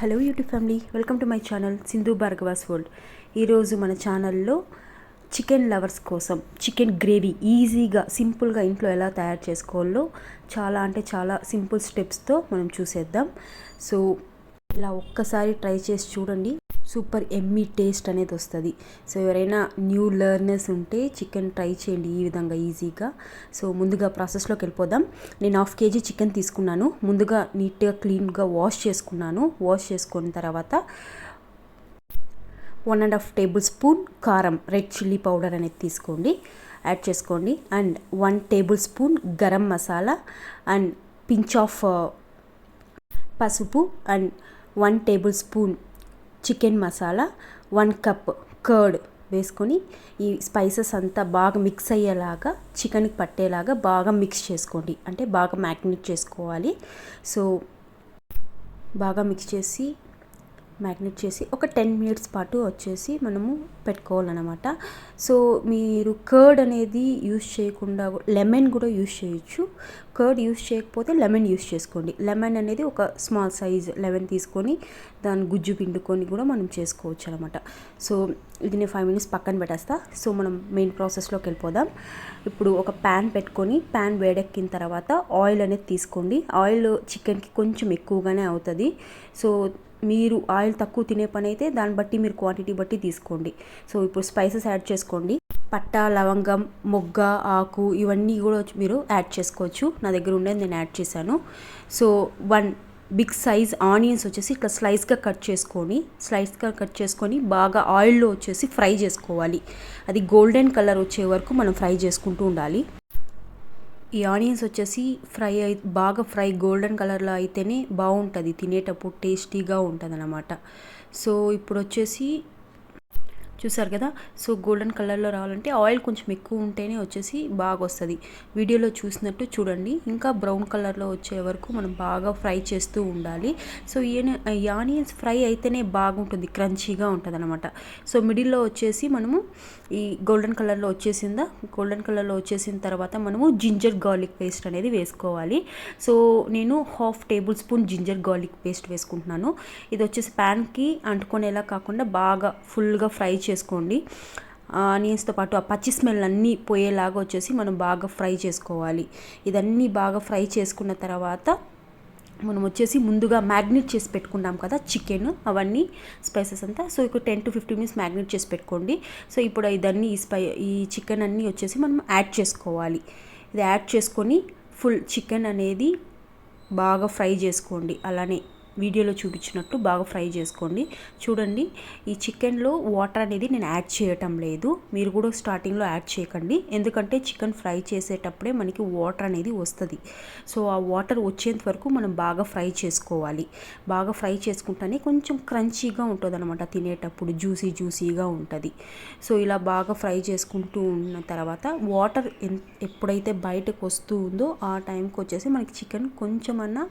Hello YouTube family, welcome to my channel Sindhu Bhargava's world. ఈరోజు మన ఛానల్లో చికెన్ లవర్స్ కోసం చికెన్ గ్రేవీ ఈజీగా సింపుల్గా ఇంట్లో ఎలా తయారు చేసుకోవాలో చాలా సింపుల్ స్టెప్స్తో మనం చూసేద్దాం. సో ఇలా ఒక్కసారి ట్రై చేసి చూడండి, సూపర్ ఎమ్మీ టేస్ట్ అనేది వస్తుంది. సో ఎవరైనా న్యూ లెర్నర్స్ ఉంటే చికెన్ ట్రై చేయండి ఈ విధంగా ఈజీగా. సో ముందుగా ప్రాసెస్లోకి వెళ్ళిపోదాం. నేను 1/2 kg చికెన్ తీసుకున్నాను. ముందుగా నీట్గా క్లీన్గా వాష్ చేసుకున్నాను. వాష్ చేసుకున్న తర్వాత 1.5 టేబుల్ స్పూన్ కారం, రెడ్ చిల్లీ పౌడర్ అనేది తీసుకోండి, యాడ్ చేసుకోండి. And 1 tablespoon garam masala and pinch of పసుపు and 1 tablespoon chicken masala, 1 cup curd వేసుకొని ఈ స్పైసెస్ అంతా బాగా మిక్స్ అయ్యేలాగా, చికెన్కి పట్టేలాగా బాగా మిక్స్ చేసుకోండి. అంటే బాగా మ్యాగ్నేట్ చేసుకోవాలి. సో బాగా మిక్స్ చేసి మ్యాగ్నేట్ చేసి ఒక 10 మినిట్స్ పాటు వచ్చేసి మనము పెట్టుకోవాలన్నమాట. సో మీరు కర్డ్ అనేది యూస్ చేయకుండా లెమన్ కూడా యూస్ చేయొచ్చు. కర్డ్ యూస్ చేయకపోతే లెమన్ యూస్ చేసుకోండి. లెమన్ అనేది ఒక స్మాల్ సైజ్ లెమన్ తీసుకొని దాని గుజ్జు పిండుకొని కూడా మనం చేసుకోవచ్చు అనమాట. సో ఇది నేను 5 మినిట్స్ పక్కన పెట్టేస్తా. సో మనం మెయిన్ ప్రాసెస్లోకి వెళ్ళిపోదాం. ఇప్పుడు ఒక ప్యాన్ పెట్టుకొని ప్యాన్ వేడెక్కిన తర్వాత ఆయిల్ అనేది తీసుకోండి. ఆయిల్ చికెన్కి కొంచెం ఎక్కువగానే అవుతుంది. సో మీరు ఆయిల్ తక్కువ తినే పని అయితే దాన్ని బట్టి మీరు క్వాంటిటీ బట్టి తీసుకోండి. సో ఇప్పుడు స్పైసెస్ యాడ్ చేసుకోండి. పట్ట, లవంగం, మొగ్గ, ఆకు ఇవన్నీ కూడా మీరు యాడ్ చేసుకోవచ్చు. నా దగ్గర ఉండేది నేను యాడ్ చేశాను. సో 1 బిగ్ సైజ్ ఆనియన్స్ వచ్చేసి ఇట్లా స్లైస్గా కట్ చేసుకొని బాగా ఆయిల్లో వచ్చేసి ఫ్రై చేసుకోవాలి. అది గోల్డెన్ కలర్ వచ్చే వరకు మనం ఫ్రై చేసుకుంటూ ఉండాలి. ఈ ఆనియన్స్ వచ్చేసి బాగా ఫ్రై గోల్డెన్ కలర్లో అయితేనే బాగుంటుంది, తినేటప్పుడు టేస్టీగా ఉంటుంది అన్నమాట. సో ఇప్పుడు వచ్చేసి చూసారు కదా. సో గోల్డెన్ కలర్లో రావాలంటే ఆయిల్ కొంచెం ఎక్కువ ఉంటేనే వచ్చేసి బాగా వస్తుంది. వీడియోలో చూసినట్టు చూడండి, ఇంకా బ్రౌన్ కలర్లో వచ్చే వరకు మనం బాగా ఫ్రై చేస్తూ ఉండాలి. సో ఈ ఆనియన్స్ ఫ్రై అయితేనే బాగుంటుంది, క్రంచీగా ఉంటుంది అనమాట. సో మిడిల్లో వచ్చేసి మనము ఈ గోల్డెన్ కలర్లో వచ్చేసిన తర్వాత మనము జింజర్ గార్లిక్ పేస్ట్ అనేది వేసుకోవాలి. సో నేను 1/2 tablespoon ginger garlic paste వేసుకుంటున్నాను. ఇది వచ్చేసి ప్యాన్కి అంటుకునేలా కాకుండా బాగా ఫుల్గా ఫ్రై చేసుకోండి. ఆనియన్స్తో పాటు ఆ పచ్చి స్మెల్ అన్నీ పోయేలాగా వచ్చేసి మనం బాగా ఫ్రై చేసుకోవాలి. ఇదన్నీ బాగా ఫ్రై చేసుకున్న తర్వాత మనం వచ్చేసి ముందుగా మ్యాగ్నేట్ చేసి పెట్టుకున్నాం కదా చికెన్, అవన్నీ స్పైసెస్ అంతా. సో ఇక్కడ 10 to 15 మినిట్స్ మ్యాగ్నేట్ చేసి పెట్టుకోండి. సో ఇప్పుడు ఇదన్నీ ఈ చికెన్ అన్నీ వచ్చేసి మనం యాడ్ చేసుకోవాలి. ఇది యాడ్ చేసుకొని ఫుల్ చికెన్ అనేది బాగా ఫ్రై చేసుకోండి. అలానే వీడియోలో చూపించినట్టు బాగా ఫ్రై చేసుకోండి. చూడండి, ఈ చికెన్లో వాటర్ అనేది నేను యాడ్ చేయటం లేదు. మీరు కూడా స్టార్టింగ్లో యాడ్ చేయకండి, ఎందుకంటే చికెన్ ఫ్రై చేసేటప్పుడే మనకి వాటర్ అనేది వస్తుంది. సో ఆ వాటర్ వచ్చేంత వరకు మనం బాగా ఫ్రై చేసుకోవాలి. బాగా ఫ్రై చేసుకుంటేనే కొంచెం క్రంచీగా ఉంటుంది అనమాట, తినేటప్పుడు జ్యూసీగా ఉంటుంది. సో ఇలా బాగా ఫ్రై చేసుకుంటూ ఉన్న తర్వాత వాటర్ ఎప్పుడైతే బయటకు వస్తూ ఉందో ఆ టైంకి వచ్చేసి మనకి చికెన్ కొంచెమన్నా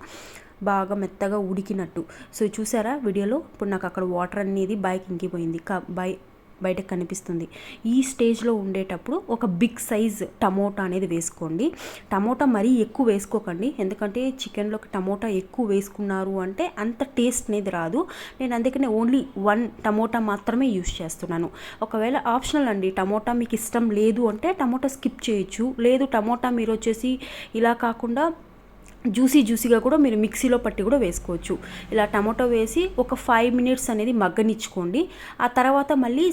బాగా మెత్తగా ఉడికినట్టు. సో చూసారా వీడియోలో, ఇప్పుడు నాకు అక్కడ వాటర్ అనేది ఇంకిపోయింది, బయటకు కనిపిస్తుంది. ఈ స్టేజ్లో ఉండేటప్పుడు ఒక బిగ్ సైజ్ టమోటా అనేది వేసుకోండి. టమోటా మరీ ఎక్కువ వేసుకోకండి, ఎందుకంటే చికెన్లోకి టమోటా ఎక్కువ వేసుకున్నారు అంటే అంత టేస్ట్ అనేది రాదు. నేను అందుకనే ఓన్లీ 1 టమోటా మాత్రమే యూస్ చేస్తున్నాను. ఒకవేళ ఆప్షనల్ అండి, టమోటా మీకు ఇష్టం లేదు అంటే టమోటా స్కిప్ చేయొచ్చు. లేదు టమోటా మీరు వచ్చేసి ఇలా కాకుండా జ్యూసీగా కూడా మీరు మిక్సీలో పట్టి కూడా వేసుకోవచ్చు. ఇలా టమాటో వేసి ఒక 5 మినిట్స్ అనేది మగ్గనిచ్చుకోండి. ఆ తర్వాత మళ్ళీ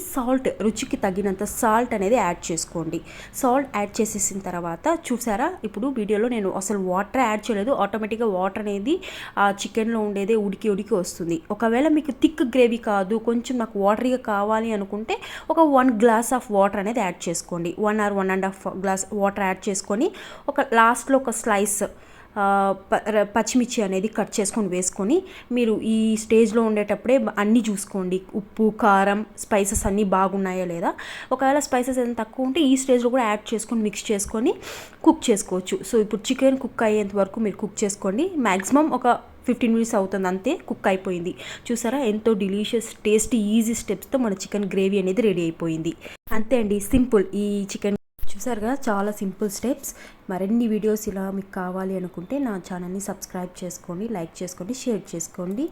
రుచికి తగినంత సాల్ట్ అనేది యాడ్ చేసుకోండి. సాల్ట్ యాడ్ చేసేసిన తర్వాత చూసారా, ఇప్పుడు వీడియోలో నేను అసలు వాటర్ యాడ్ చేయలేదు. ఆటోమేటిక్గా వాటర్ అనేది ఆ చికెన్లో ఉండేదే ఉడికి వస్తుంది. ఒకవేళ మీకు థిక్ గ్రేవీ కాదు, కొంచెం నాకు వాటరీగా కావాలి అనుకుంటే ఒక 1 గ్లాస్ ఆఫ్ వాటర్ అనేది యాడ్ చేసుకోండి. 1 or 1.5 గ్లాస్ వాటర్ యాడ్ చేసుకొని లాస్ట్లో ఒక స్లైస్ పచ్చిమిర్చి అనేది కట్ చేసుకొని వేసుకొని మీరు ఈ స్టేజ్లో ఉండేటప్పుడే అన్నీ చూసుకోండి. ఉప్పు, కారం, స్పైసెస్ అన్నీ బాగున్నాయా లేదా. ఒకవేళ స్పైసెస్ ఏదైనా తక్కువ ఉంటే ఈ స్టేజ్లో కూడా యాడ్ చేసుకొని మిక్స్ చేసుకొని కుక్ చేసుకోవచ్చు. సో ఇప్పుడు చికెన్ కుక్ అయ్యేంత వరకు మీరు కుక్ చేసుకోండి. మ్యాక్సిమం ఒక 15 మినిట్స్ అవుతుంది, అంతే, కుక్ అయిపోయింది. చూసారా, ఎంతో డిలీషియస్ టేస్టీ ఈజీ స్టెప్స్తో మన చికెన్ గ్రేవీ అనేది రెడీ అయిపోయింది. అంతే అండి, సింపుల్. ఈ చికెన్ చూసారుగా, చాలా సింపుల్ స్టెప్స్. మరిన్ని వీడియోస్ ఇలా మీకు కావాలి అనుకుంటే నా ఛానల్ని సబ్స్క్రైబ్ చేసుకోండి, లైక్ చేసుకోండి, షేర్ చేసుకోండి.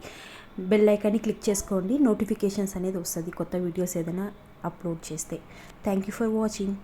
బెల్ ఐకాన్ని క్లిక్ చేసుకోండి. నోటిఫికేషన్స్ అనేది వస్తుంది కొత్త వీడియోస్ ఏదైనా అప్లోడ్ చేస్తే. Thank you for watching.